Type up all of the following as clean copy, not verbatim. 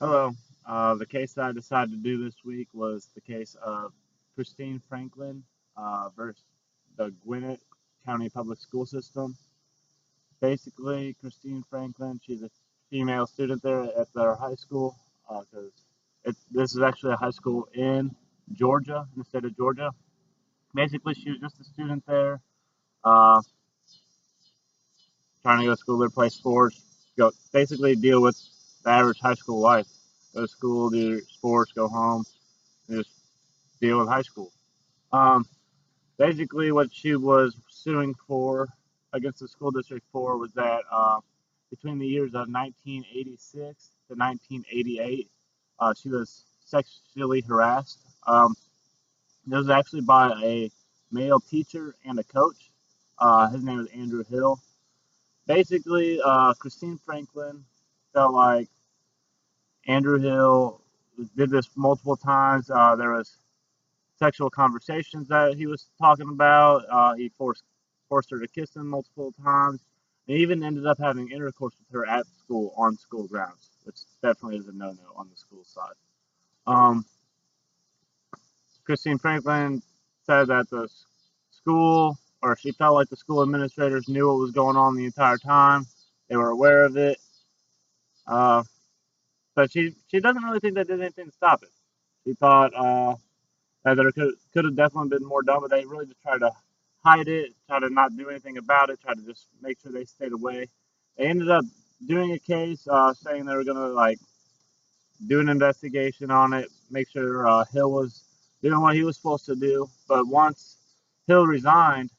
Hello. The case that I decided to do this week was the case of Christine Franklin versus the Gwinnett County Public School System. Basically, Christine Franklin, she's a female student there at their high school because this is actually a high school in Georgia, in the state of Georgia. Basically, she was just a student there, uh, trying to go to school there, play sports, basically deal with the average high school life. Go to school, do sports, go home, and just deal with high school. Um, Basically, what she was suing for against the school district for was that between the years of 1986 to 1988, she was sexually harassed. It was actually by a male teacher and a coach. His name is Andrew Hill. Basically, Christine Franklin felt like Andrew Hill did this multiple times. There was sexual conversations that he was talking about. He forced her to kiss him multiple times, and even ended up having intercourse with her at school on school grounds, which definitely is a no-no on the school side. Um, Christine Franklin said that the school, or she felt like the school administrators knew what was going on the entire time. They were aware of it, uh, but she doesn't really think they did anything to stop it. She thought there could have definitely been more done, but they really just tried to hide it, try to not do anything about it, try to just make sure they stayed away. They ended up doing a case, saying they were gonna like do an investigation on it, make sure Hill was doing what he was supposed to do. But once Hill resigned,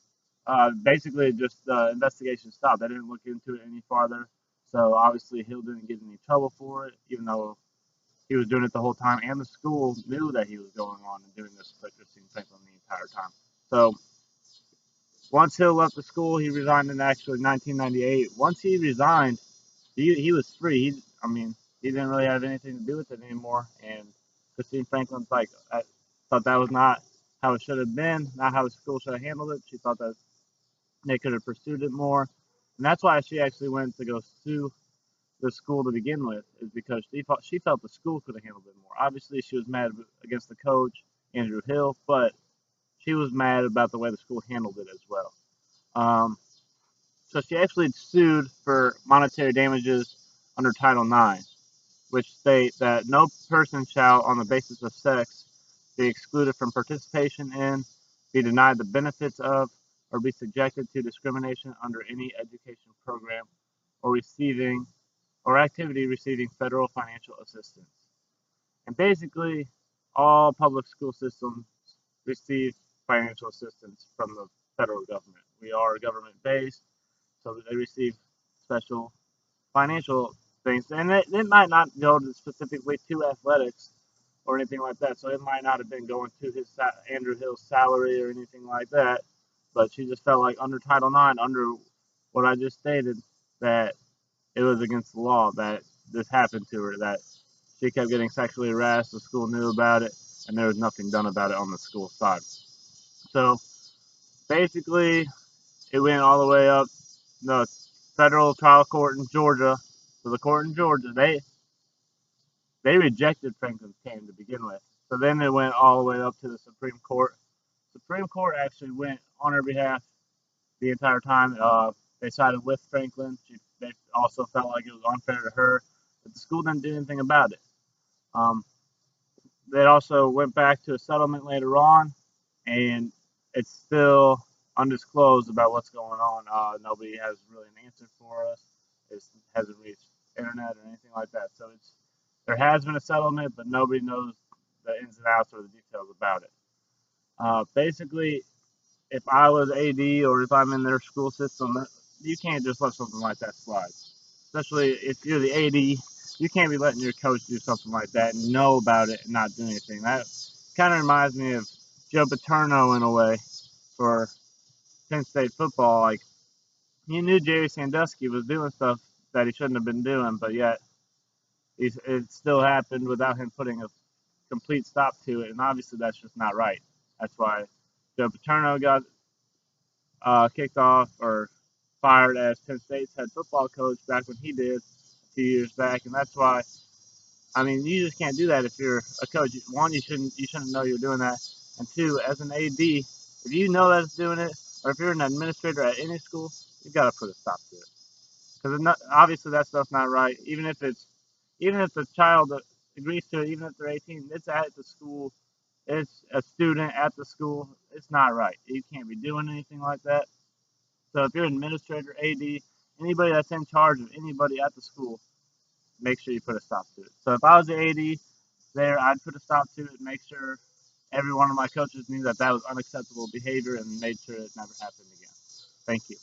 basically just the investigation stopped. They didn't look into it any farther. So obviously Hill didn't get in any trouble for it, even though he was doing it the whole time, and the school knew that he was going on and doing this with Christine Franklin the entire time. So once Hill left the school, he resigned in actually 1998. Once he resigned, he was free. I mean, he didn't really have anything to do with it anymore. And Christine Franklin's like, I thought that was not how it should have been, not how the school should have handled it. She thought that they could have pursued it more. And that's why she actually went to go sue the school to begin with, is because she felt the school could have handled it more. Obviously, she was mad against the coach, Andrew Hill, but she was mad about the way the school handled it as well. Um, so she actually sued for monetary damages under Title IX, which state that no person shall, on the basis of sex, be excluded from participation in, be denied the benefits of, or be subjected to discrimination under any education program or receiving or activity receiving federal financial assistance. And basically, all public school systems receive financial assistance from the federal government. We are government based, so they receive special financial things. And it might not go to specifically to athletics or anything like that. So it might not have been going to his Andrew Hill's salary or anything like that. But she just felt like under Title IX, under what I just stated, that it was against the law that this happened to her, that she kept getting sexually harassed, the school knew about it, and there was nothing done about it on the school side. So basically, it went all the way up the federal trial court in Georgia. So the court in Georgia, they rejected Franklin's claim to begin with. So then it went all the way up to the Supreme Court. Supreme Court actually went on her behalf the entire time. They sided with Franklin. They also felt like it was unfair to her, but the school didn't do anything about it. Um, they also went back to a settlement later on, and it's still undisclosed about what's going on. Nobody has really an answer for us. It hasn't reached internet or anything like that. So there has been a settlement, but nobody knows the ins and outs or the details about it. Basically, if I was AD or if I'm in their school system, you can't just let something like that slide. Especially if you're the AD, you can't be letting your coach do something like that and know about it and not do anything. That kind of reminds me of Joe Paterno in a way for Penn State football. Like, he knew Jerry Sandusky was doing stuff that he shouldn't have been doing, but yet it still happened without him putting a complete stop to it. And obviously, that's just not right. That's why Joe Paterno got kicked off or fired as Penn State's head football coach back when he did a few years back, and that's why I mean, you just can't do that if you're a coach. One, you shouldn't know you're doing that, and two, as an AD, if you know that's doing it, or if you're an administrator at any school, you got to put a stop to it because obviously that stuff's not right. Even if the child agrees to it, even if they're 18, it's at the school, it's a student at the school. It's not right. You can't be doing anything like that. So if you're an administrator, AD, anybody that's in charge of anybody at the school, make sure you put a stop to it. So if I was the AD there, I'd put a stop to it, make sure every one of my coaches knew that that was unacceptable behavior and made sure it never happened again. Thank you.